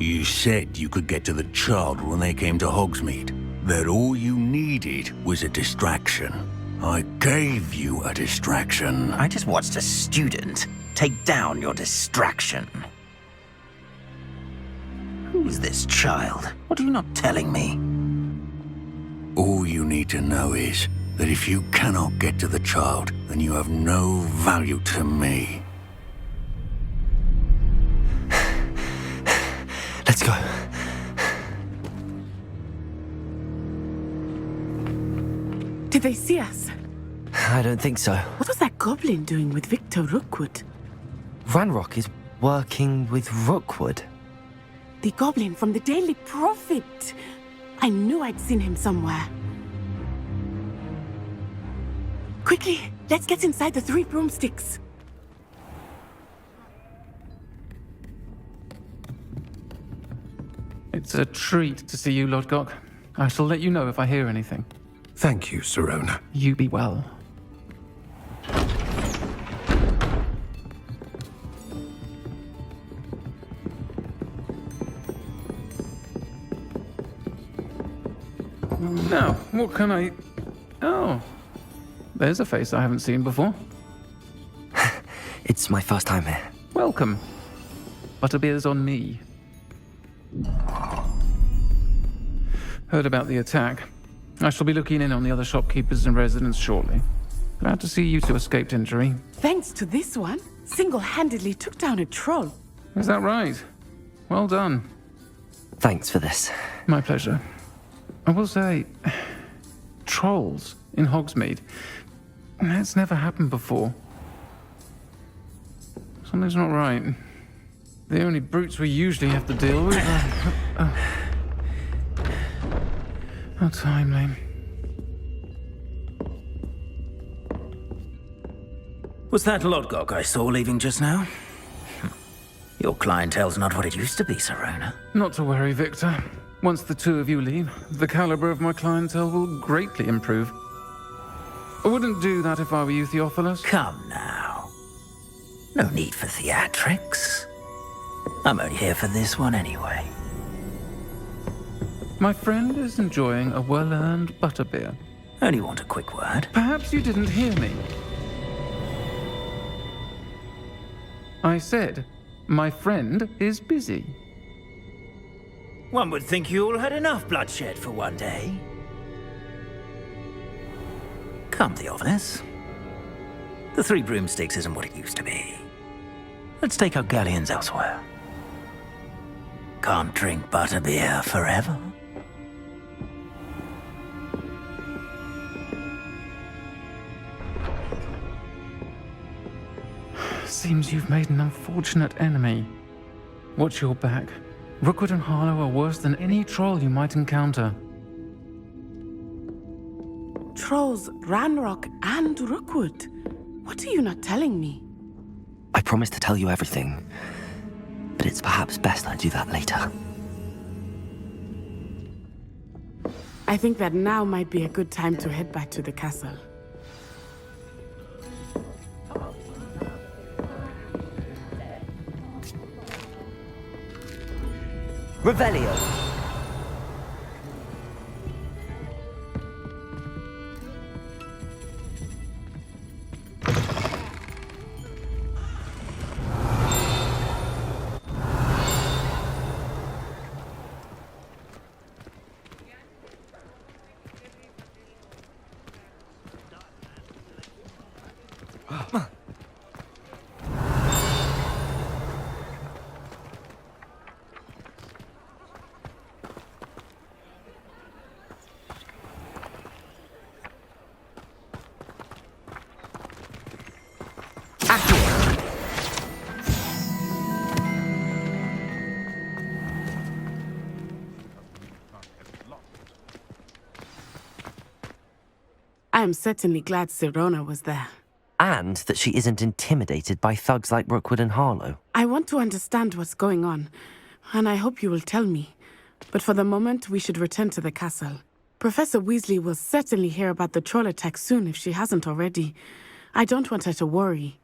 You said you could get to the child when they came to Hogsmeade. That all you needed was a distraction. I gave you a distraction. I just watched a student take down your distraction. Who's this child? What are you not telling me? All you need to know is that if you cannot get to the child, then you have no value to me. Let's go. Did they see us? I don't think so. What was that goblin doing with Victor Rookwood? Ranrock is working with Rookwood. The goblin from the Daily Prophet. I knew I'd seen him somewhere. Quickly, let's get inside the 3 broomsticks. It's a treat to see you, Lodgok. I shall let you know if I hear anything. Thank you, Sirona. You be well. Now, what can I... Oh, there's a face I haven't seen before. It's my first time here. Welcome. Butterbeer's on me. Heard about the attack. I shall be looking in on the other shopkeepers and residents shortly. Glad to see you two escaped injury. Thanks to this one, single-handedly took down a troll. Is that right? Well done. Thanks for this. My pleasure. I will say, trolls in Hogsmeade. That's never happened before. Something's not right. The only brutes we usually have to deal with are... How timely. Was that Lodgok I saw leaving just now? Your clientele's not what it used to be, Sirona. Not to worry, Victor. Once the two of you leave, the caliber of my clientele will greatly improve. I wouldn't do that if I were you, Theophilus. Come now. No need for theatrics. I'm only here for this one anyway. My friend is enjoying a well-earned butterbeer. Only want a quick word. Perhaps you didn't hear me. I said, my friend is busy. One would think you all had enough bloodshed for one day. Come, Theophilus. The 3 broomsticks isn't what it used to be. Let's take our galleons elsewhere. Can't drink butterbeer forever. Seems you've made an unfortunate enemy. Watch your back. Rookwood and Harlow are worse than any troll you might encounter. Trolls, Ranrock, and Rookwood. What are you not telling me? I promise to tell you everything, but it's perhaps best I do that later. I think that now might be a good time to head back to the castle. Revelio. I am certainly glad Sirona was there. And that she isn't intimidated by thugs like Rookwood and Harlow. I want to understand what's going on, and I hope you will tell me. But for the moment, we should return to the castle. Professor Weasley will certainly hear about the troll attack soon if she hasn't already. I don't want her to worry.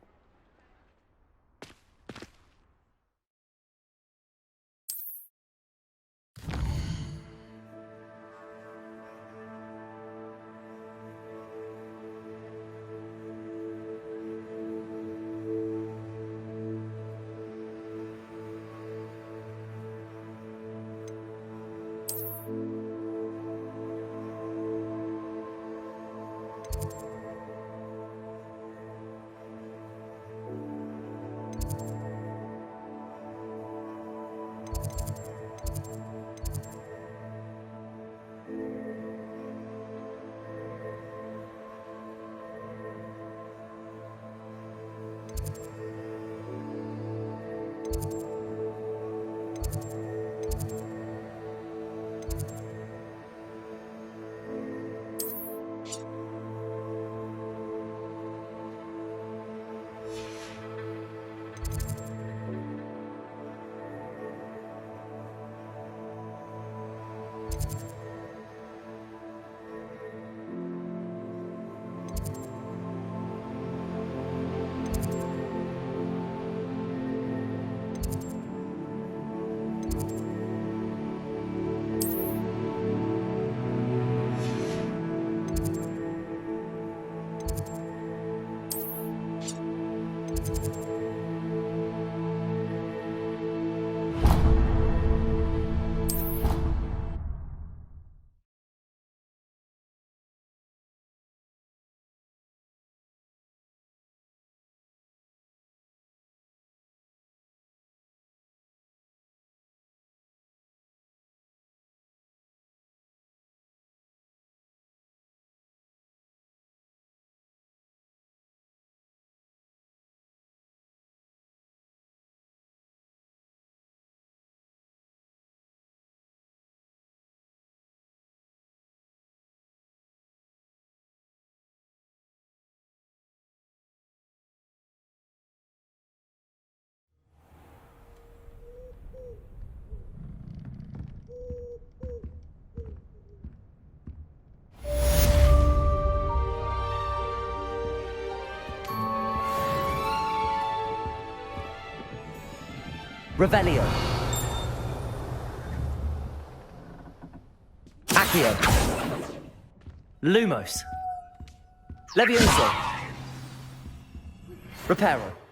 Revelio. Accio. Lumos. Levioso. Reparo.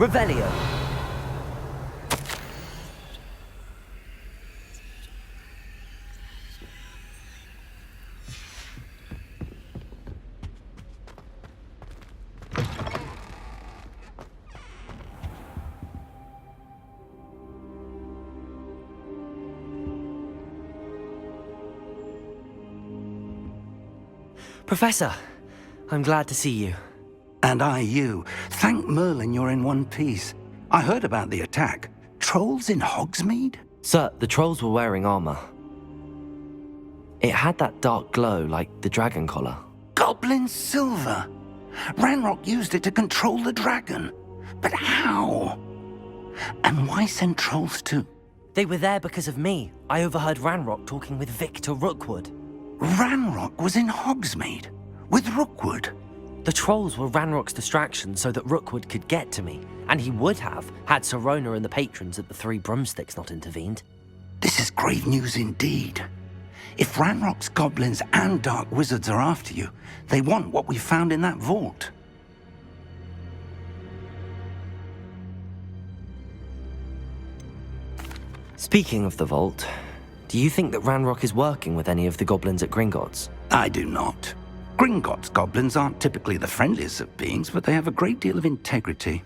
Revelio. Professor, I'm glad to see you. And I you. Thank Merlin you're in one piece. I heard about the attack. Trolls in Hogsmeade? Sir, the trolls were wearing armor. It had that dark glow like the dragon collar. Goblin silver! Ranrock used it to control the dragon. But how? And why send trolls too? They were there because of me. I overheard Ranrock talking with Victor Rookwood. Ranrock was in Hogsmeade? With Rookwood? The trolls were Ranrock's distraction so that Rookwood could get to me, and he would have had Sirona and the patrons at the Three Broomsticks not intervened. This is grave news indeed. If Ranrock's goblins and dark wizards are after you, they want what we found in that vault. Speaking of the vault, do you think that Ranrock is working with any of the goblins at Gringotts? I do not. Gringotts goblins aren't typically the friendliest of beings, but they have a great deal of integrity.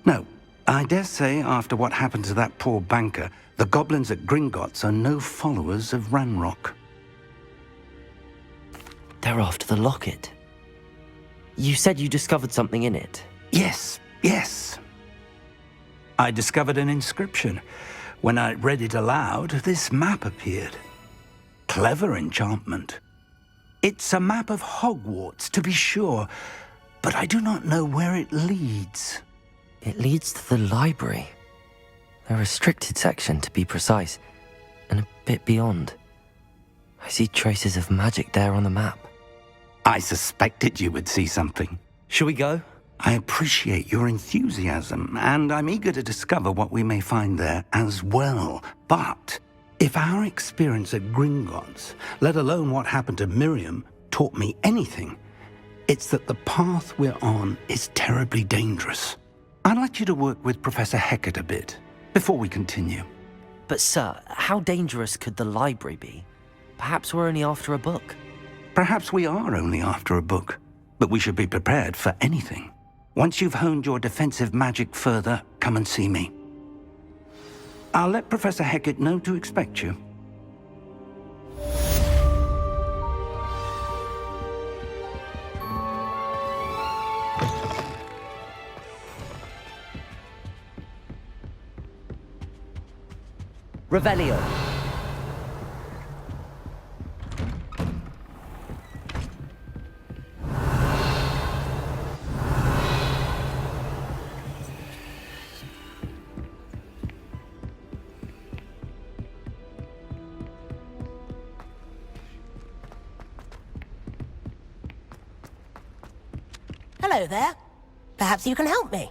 No, I dare say after what happened to that poor banker, the goblins at Gringotts are no followers of Ranrock. They're after the locket. You said you discovered something in it. Yes. I discovered an inscription. When I read it aloud, this map appeared. Clever enchantment. It's a map of Hogwarts, to be sure, but I do not know where it leads. It leads to the library. A restricted section, to be precise, and a bit beyond. I see traces of magic there on the map. I suspected you would see something. Shall we go? I appreciate your enthusiasm, and I'm eager to discover what we may find there as well. But if our experience at Gringotts, let alone what happened to Miriam, taught me anything, it's that the path we're on is terribly dangerous. I'd like you to work with Professor Hecat a bit before we continue. But sir, how dangerous could the library be? Perhaps we're only after a book. Perhaps we are only after a book, but we should be prepared for anything. Once you've honed your defensive magic further, come and see me. I'll let Professor Hecat know to expect you. Revelio. Hello there. Perhaps you can help me.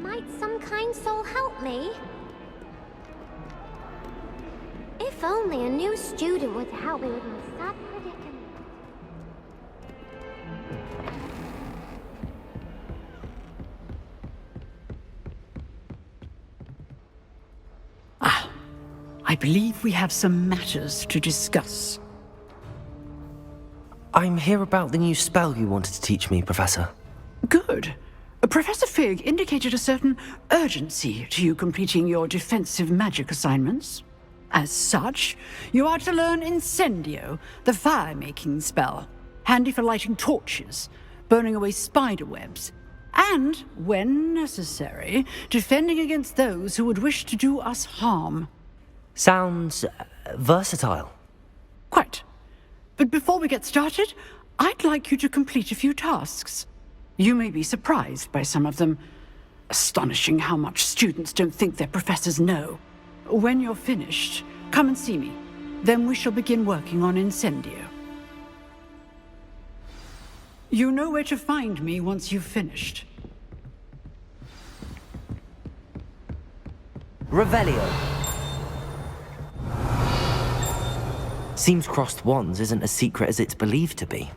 Might some kind soul help me? If only a new student would help me with my sad predicament. I believe we have some matters to discuss. I'm here about the new spell you wanted to teach me, Professor. Good. Professor Fig indicated a certain urgency to you completing your defensive magic assignments. As such, you are to learn Incendio, the fire-making spell, handy for lighting torches, burning away spider webs, and, when necessary, defending against those who would wish to do us harm. Sounds versatile. Quite. But before we get started, I'd like you to complete a few tasks. You may be surprised by some of them. Astonishing how much students don't think their professors know. When you're finished, come and see me. Then we shall begin working on Incendio. You know where to find me once you've finished. Revelio. Seems crossed wands isn't as secret as it's believed to be.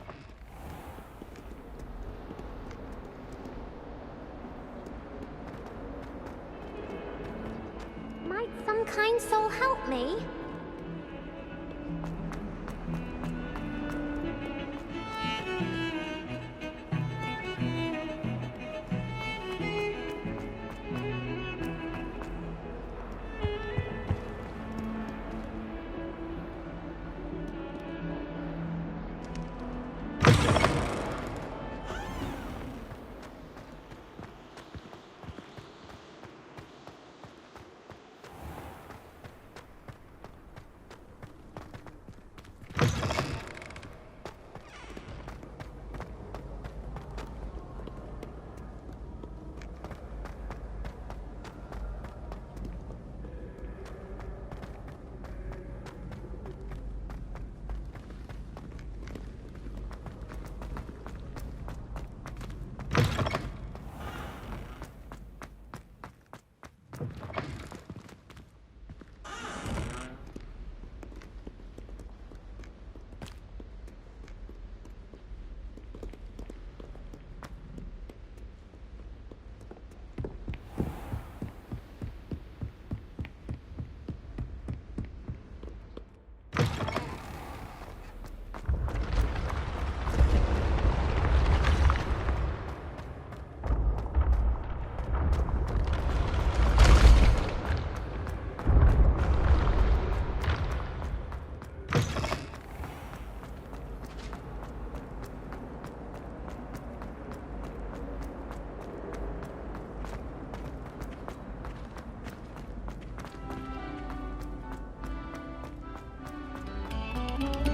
Might some kind soul help me?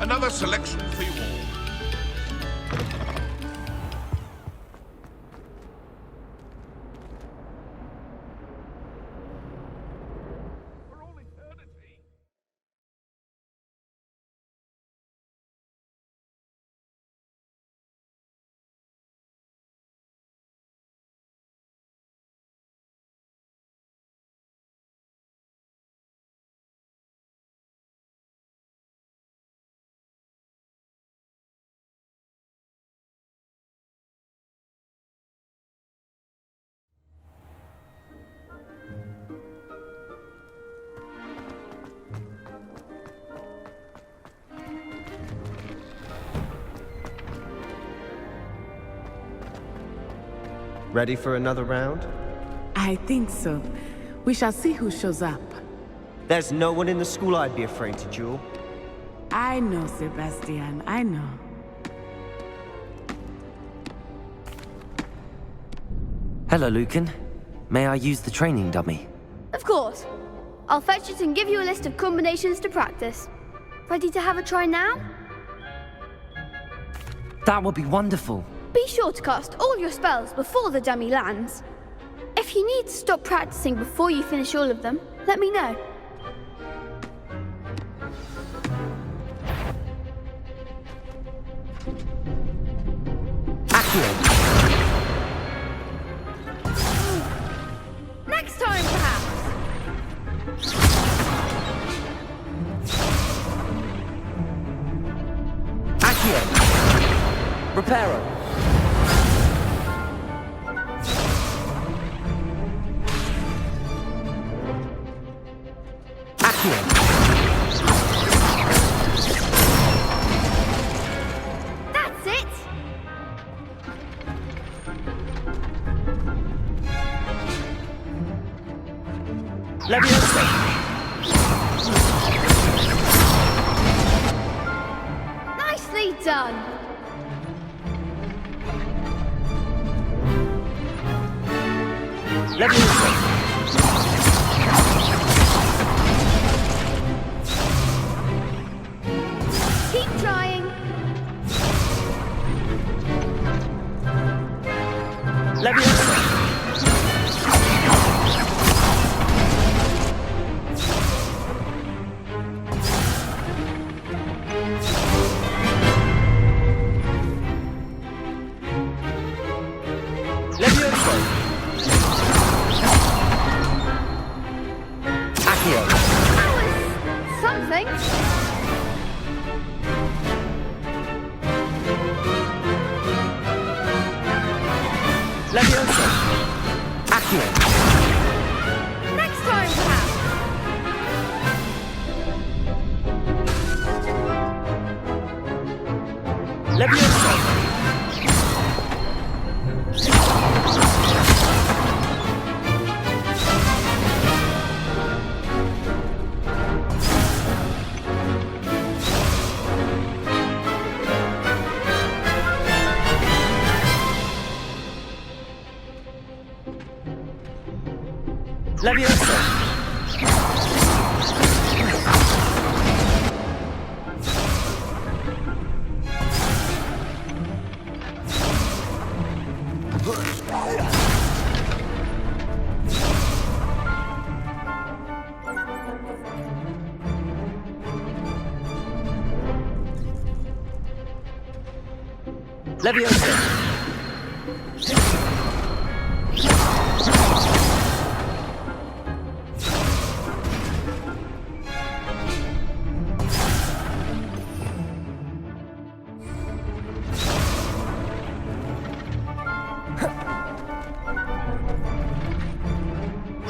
Another selection for you all. For all eternity. Ready for another round? I think so. We shall see who shows up. There's no one in the school I'd be afraid to duel. I know, Sebastian, I know. Hello, Lucan. May I use the training dummy? Of course. I'll fetch it and give you a list of combinations to practice. Ready to have a try now? That would be wonderful. Be sure to cast all your spells before the dummy lands. If you need to stop practicing before you finish all of them, let me know. Next time, perhaps. Accio. Reparo. That's it! Leviosa. Nicely done! Leviosa. Keep trying. Accio. Something. Leviosa. Accio. Next time, perhaps. Leviosa. Leviosa. Leviosa.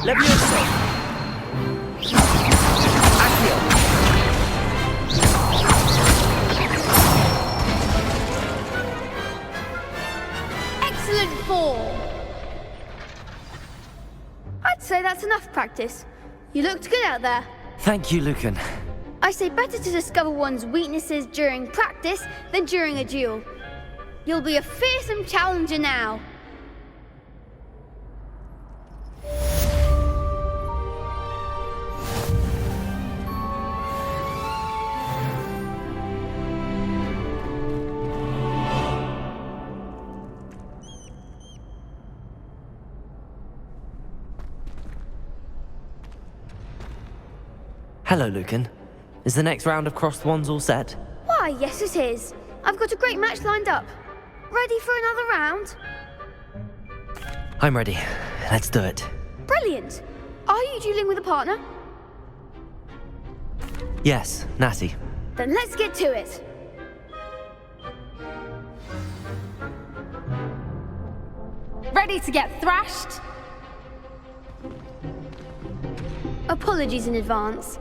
Leviosa. Accio. Excellent form. I'd say that's enough practice. You looked good out there. Thank you, Lucan. I say better to discover one's weaknesses during practice than during a duel. You'll be a fearsome challenger now. Hello, Lucan. Is the next round of crossed wands all set? Why, yes it is. I've got a great match lined up. Ready for another round? I'm ready. Let's do it. Brilliant. Are you dueling with a partner? Yes, Natty. Then let's get to it. Ready to get thrashed? Apologies in advance.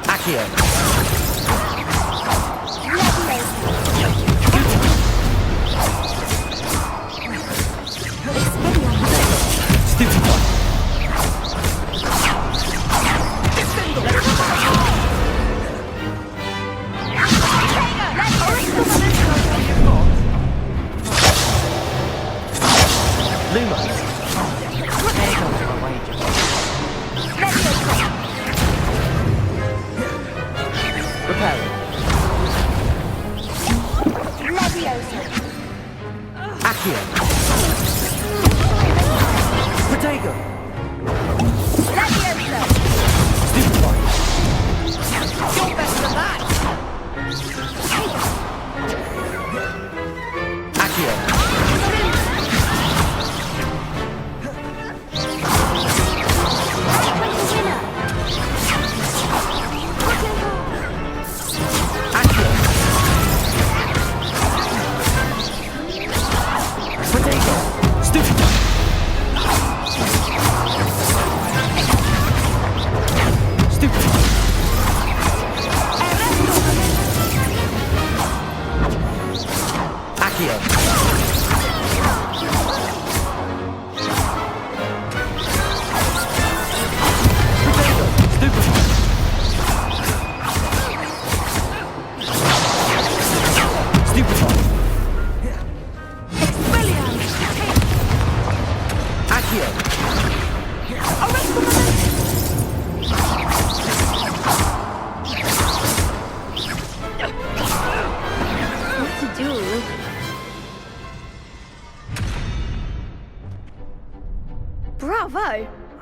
Accio. Stupid one. Lumos.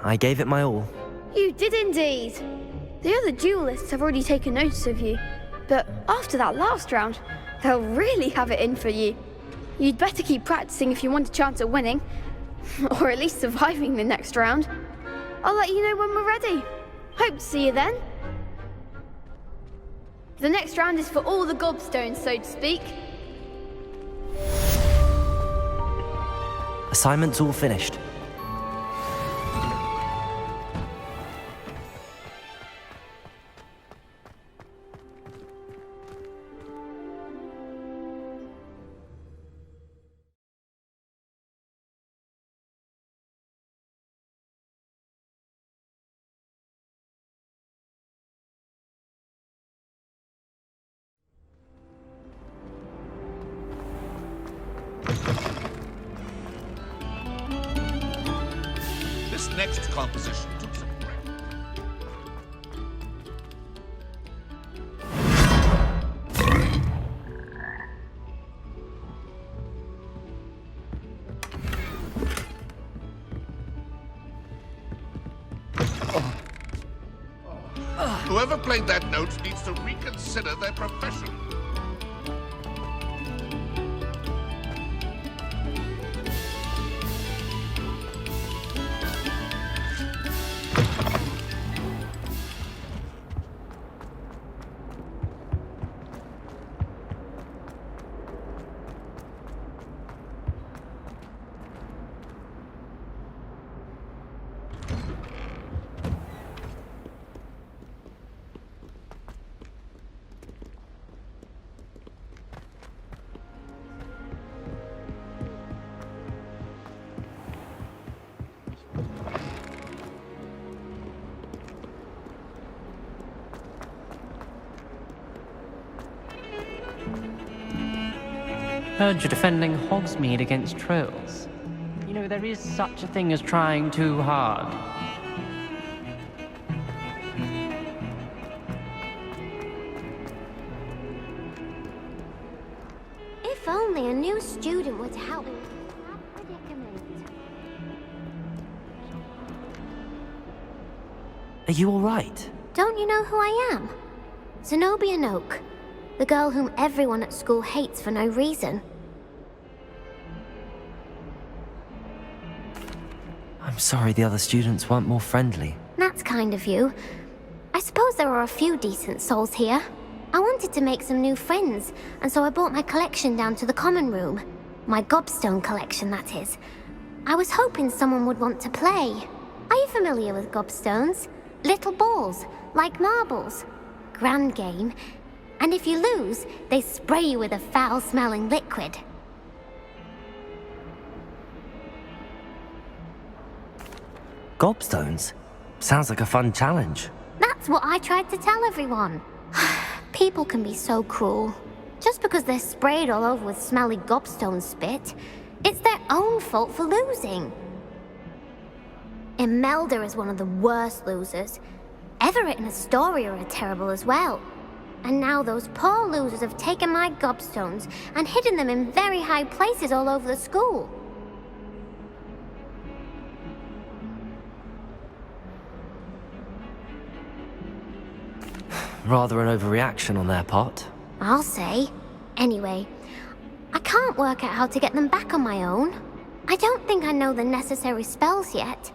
I gave it my all. You did indeed. The other duelists have already taken notice of you, but after that last round, they'll really have it in for you. You'd better keep practicing if you want a chance at winning, or at least surviving the next round. I'll let you know when we're ready. Hope to see you then. The next round is for all the gobstones, so to speak. Assignment's all finished. This next composition took some Whoever played that note needs to reconsider their profession. Heard you're defending Hogsmeade against trolls. You know, there is such a thing as trying too hard. If only a new student were to help me with that predicament. Are you alright? Don't you know who I am? Zenobia Noak, the girl whom everyone at school hates for no reason. I'm sorry the other students weren't more friendly. That's kind of you. I suppose there are a few decent souls here. I wanted to make some new friends, and so I brought my collection down to the common room. My gobstone collection, that is. I was hoping someone would want to play. Are you familiar with gobstones? Little balls, like marbles. Grand game. And if you lose, they spray you with a foul-smelling liquid. Gobstones? Sounds like a fun challenge. That's what I tried to tell everyone. People can be so cruel. Just because they're sprayed all over with smelly gobstone spit, it's their own fault for losing. Imelda is one of the worst losers. Everett and Astoria are terrible as well. And now those poor losers have taken my gobstones and hidden them in very high places all over the school. Rather an overreaction on their part. I'll say. Anyway, I can't work out how to get them back on my own. I don't think I know the necessary spells yet.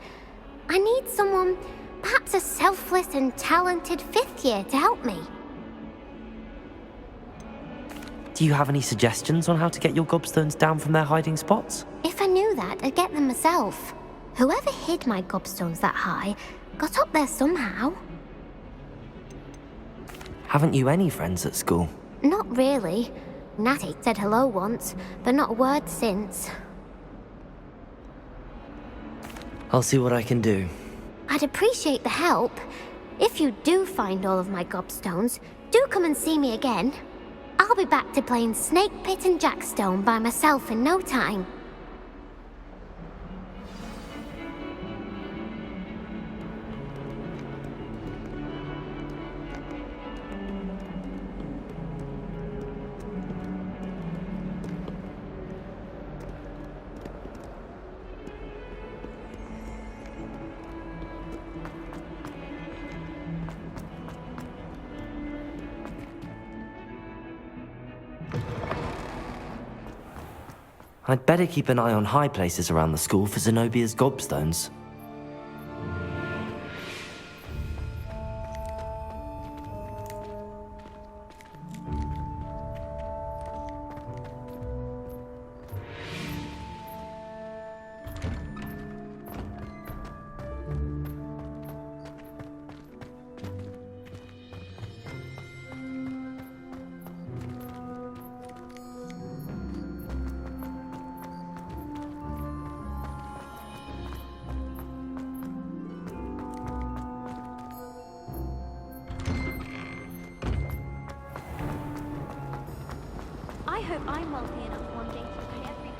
I need someone, perhaps a selfless and talented 5th year to help me. Do you have any suggestions on how to get your gobstones down from their hiding spots? If I knew that, I'd get them myself. Whoever hid my gobstones that high got up there somehow. Haven't you any friends at school? Not really. Natty said hello once, but not a word since. I'll see what I can do. I'd appreciate the help. If you do find all of my gobstones, do come and see me again. I'll be back to playing Snake Pit and Jackstone by myself in no time. I'd better keep an eye on high places around the school for Zenobia's gobstones. I hope I'm wealthy enough one day to pay everything.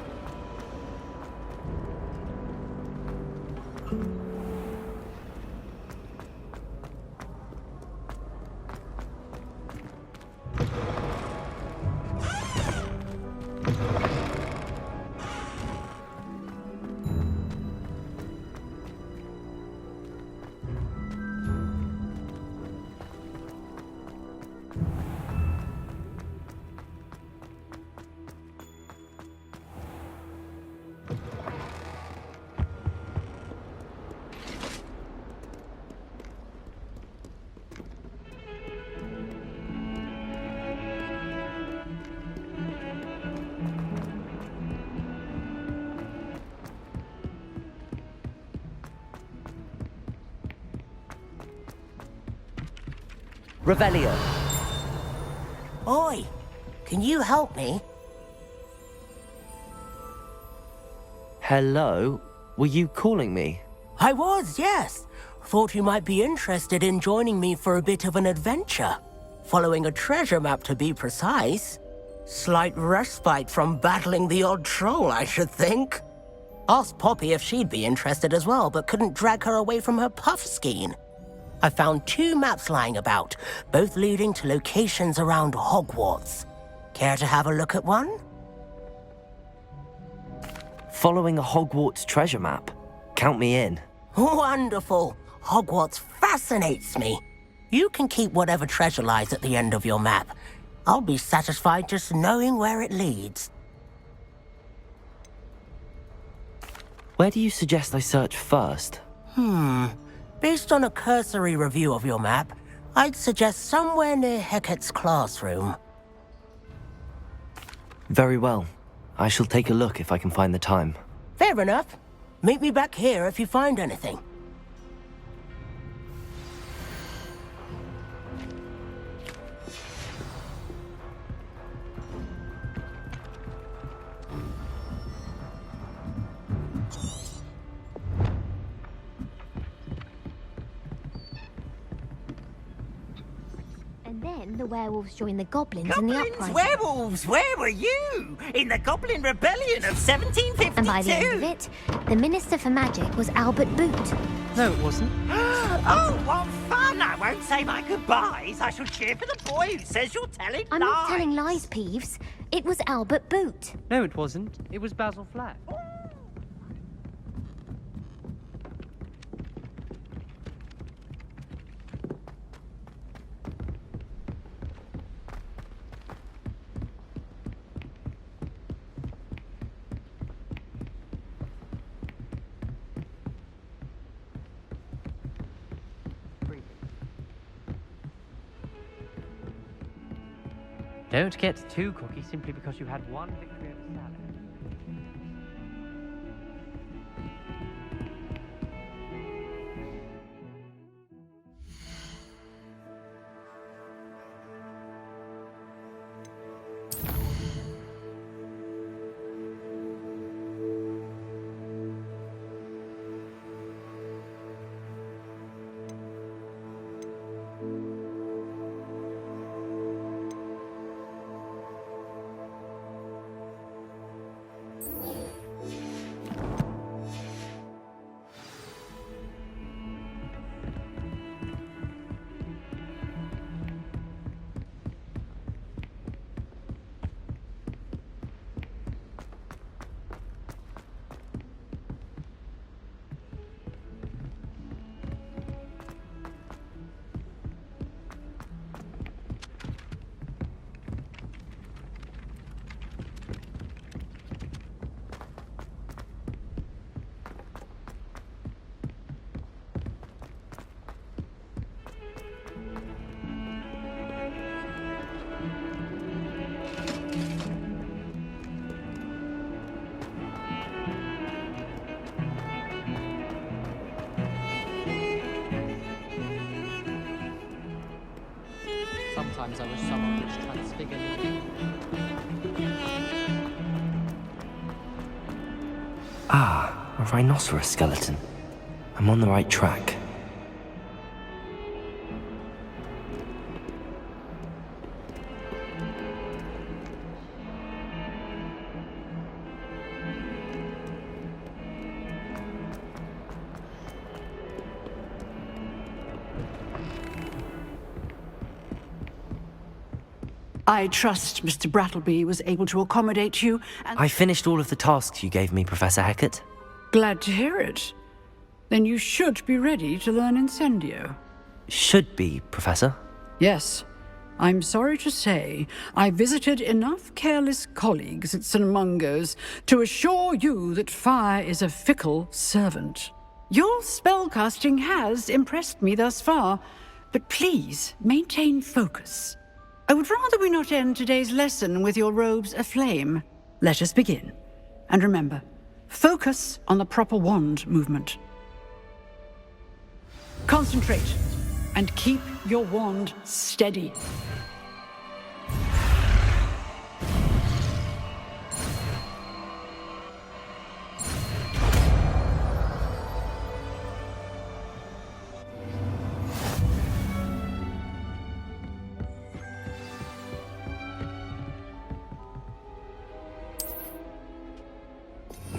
Revelio. Oi, can you help me? Hello? Were you calling me? I was, yes. Thought you might be interested in joining me for a bit of an adventure. Following a treasure map, to be precise. Slight respite from battling the odd troll, I should think. Asked Poppy if she'd be interested as well, but couldn't drag her away from her puff skein. I found 2 maps lying about, both leading to locations around Hogwarts. Care to have a look at one? Following a Hogwarts treasure map. Count me in. Wonderful. Hogwarts fascinates me. You can keep whatever treasure lies at the end of your map. I'll be satisfied just knowing where it leads. Where do you suggest I search first? Based on a cursory review of your map, I'd suggest somewhere near Hecat's classroom. Very well. I shall take a look if I can find the time. Fair enough. Meet me back here if you find anything. And then the werewolves joined the goblins in the uprising. Werewolves, where were you? In the Goblin Rebellion of 1752? And by the end of it, the Minister for Magic was Albert Boot. No, it wasn't. Oh, what fun! I won't say my goodbyes. I shall cheer for the boy who says you're telling I'm lies. not telling lies, Peeves. It was Albert Boot. No, it wasn't. It was Basil Flack. Don't get too cocky simply because you had one victory over salad. Sometimes I wish someone would transfigure me. Ah, a rhinoceros skeleton. I'm on the right track. I trust Mr. Brattleby was able to accommodate you, and I finished all of the tasks you gave me, Professor Hecat. glad to hear it. Then you should be ready to learn Incendio. Should be, Professor. Yes. I'm sorry to say, I visited enough careless colleagues at St. Mungo's to assure you that fire is a fickle servant. Your spellcasting has impressed me thus far, but please maintain focus. I would rather we not end today's lesson with your robes aflame. Let us begin. And remember, focus on the proper wand movement. Concentrate, and keep your wand steady.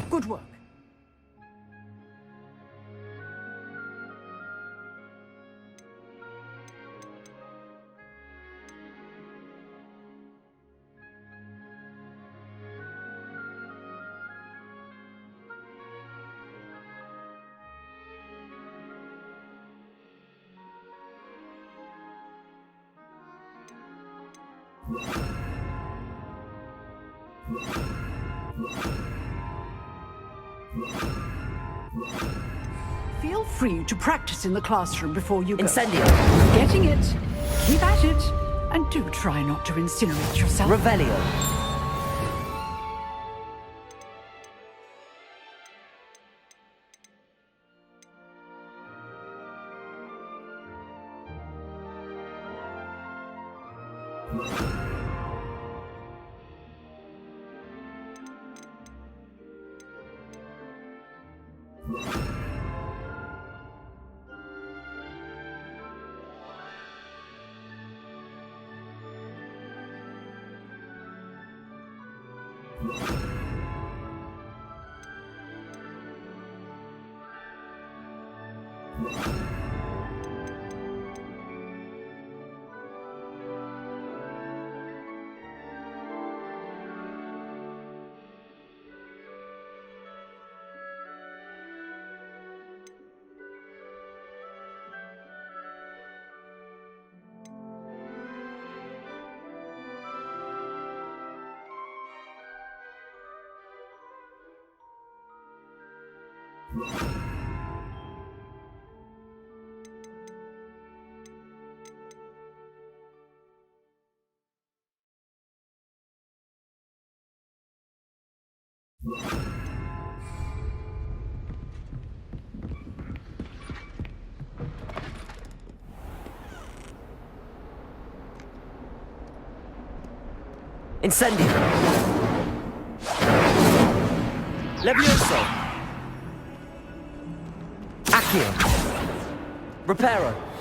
Good work. Feel free to practice in the classroom before you go. Incendio. Getting it. Keep at it. And do try not to incinerate yourself. Revelio. Incendio. Levioso. Accio. Reparo.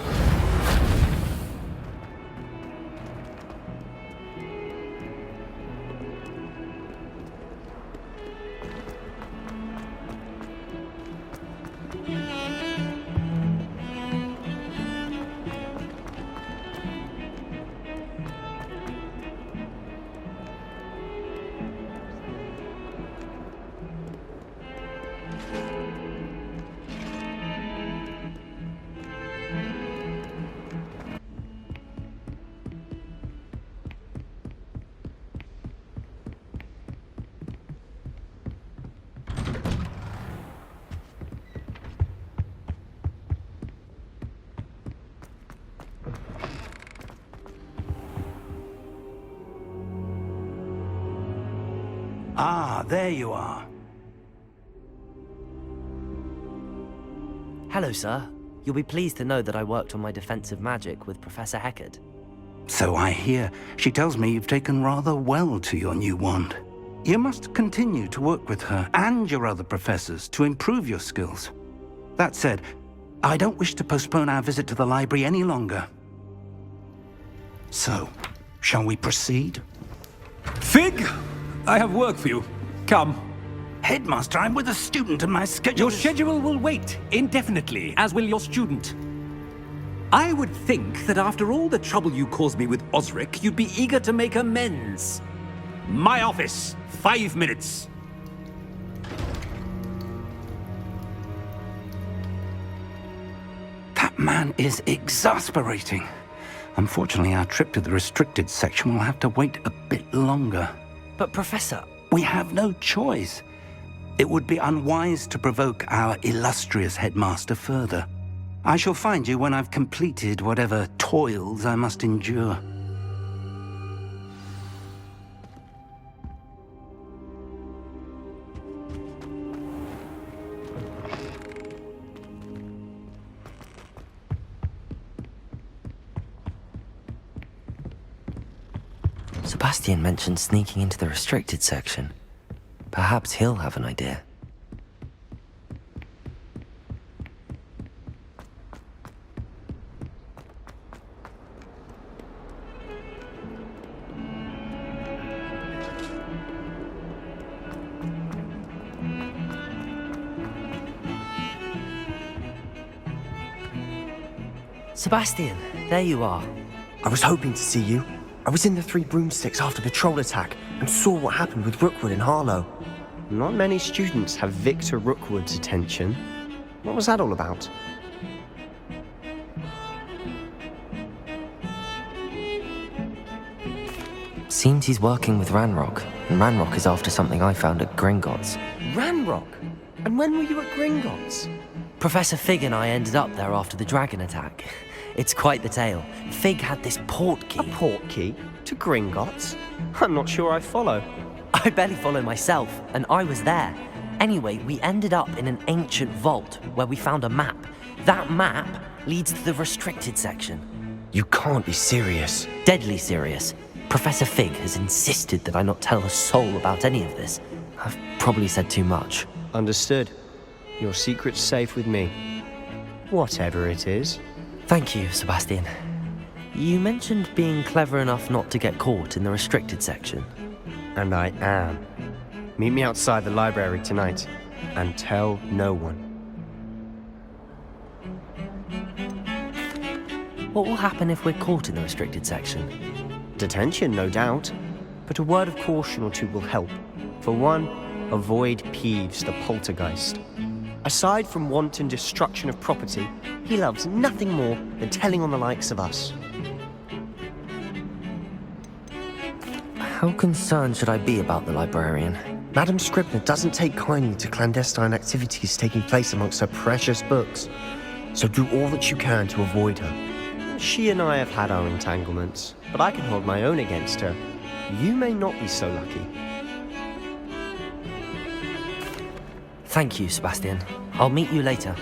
Ah, there you are. Hello, sir. You'll be pleased to know that I worked on my defensive magic with Professor Hecat. So I hear. She tells me you've taken rather well to your new wand. You must continue to work with her and your other professors to improve your skills. That said, I don't wish to postpone our visit to the library any longer. So, shall we proceed? Fig! I have work for you. Come. Headmaster, I'm with a student and my schedule Your schedule will wait indefinitely, as will your student. I would think that after all the trouble you caused me with Osric, you'd be eager to make amends. My office, 5 minutes. That man is exasperating. Unfortunately, our trip to the restricted section will have to wait a bit longer. But Professor... We have no choice. It would be unwise to provoke our illustrious headmaster further. I shall find you when I've completed whatever toils I must endure. Sebastian mentioned sneaking into the restricted section. Perhaps he'll have an idea. Sebastian, there you are. I was hoping to see you. I was in the Three Broomsticks after the troll attack and saw what happened with Rookwood in Harlow. Not many students have Victor Rookwood's attention. What was that all about? Seems he's working with Ranrock, and Ranrock is after something I found at Gringotts. Ranrock? And when were you at Gringotts? Professor Fig and I ended up there after the dragon attack. It's quite the tale. Fig had this port key. A port key? To Gringotts? I'm not sure I follow. I barely follow myself, and I was there. Anyway, we ended up in an ancient vault where we found a map. That map leads to the restricted section. You can't be serious. Deadly serious. Professor Fig has insisted that I not tell a soul about any of this. I've probably said too much. Understood. Your secret's safe with me. Whatever it is. Thank you, Sebastian. You mentioned being clever enough not to get caught in the restricted section. And I am. Meet me outside the library tonight, and tell no one. What will happen if we're caught in the restricted section? Detention, no doubt. But a word of caution or two will help. For one, avoid Peeves, the poltergeist. Aside from wanton destruction of property, he loves nothing more than telling on the likes of us. How concerned should I be about the librarian? Madam Scribner doesn't take kindly to clandestine activities taking place amongst her precious books. So do all that you can to avoid her. She and I have had our entanglements, but I can hold my own against her. You may not be so lucky. Thank you, Sebastian. I'll meet you later.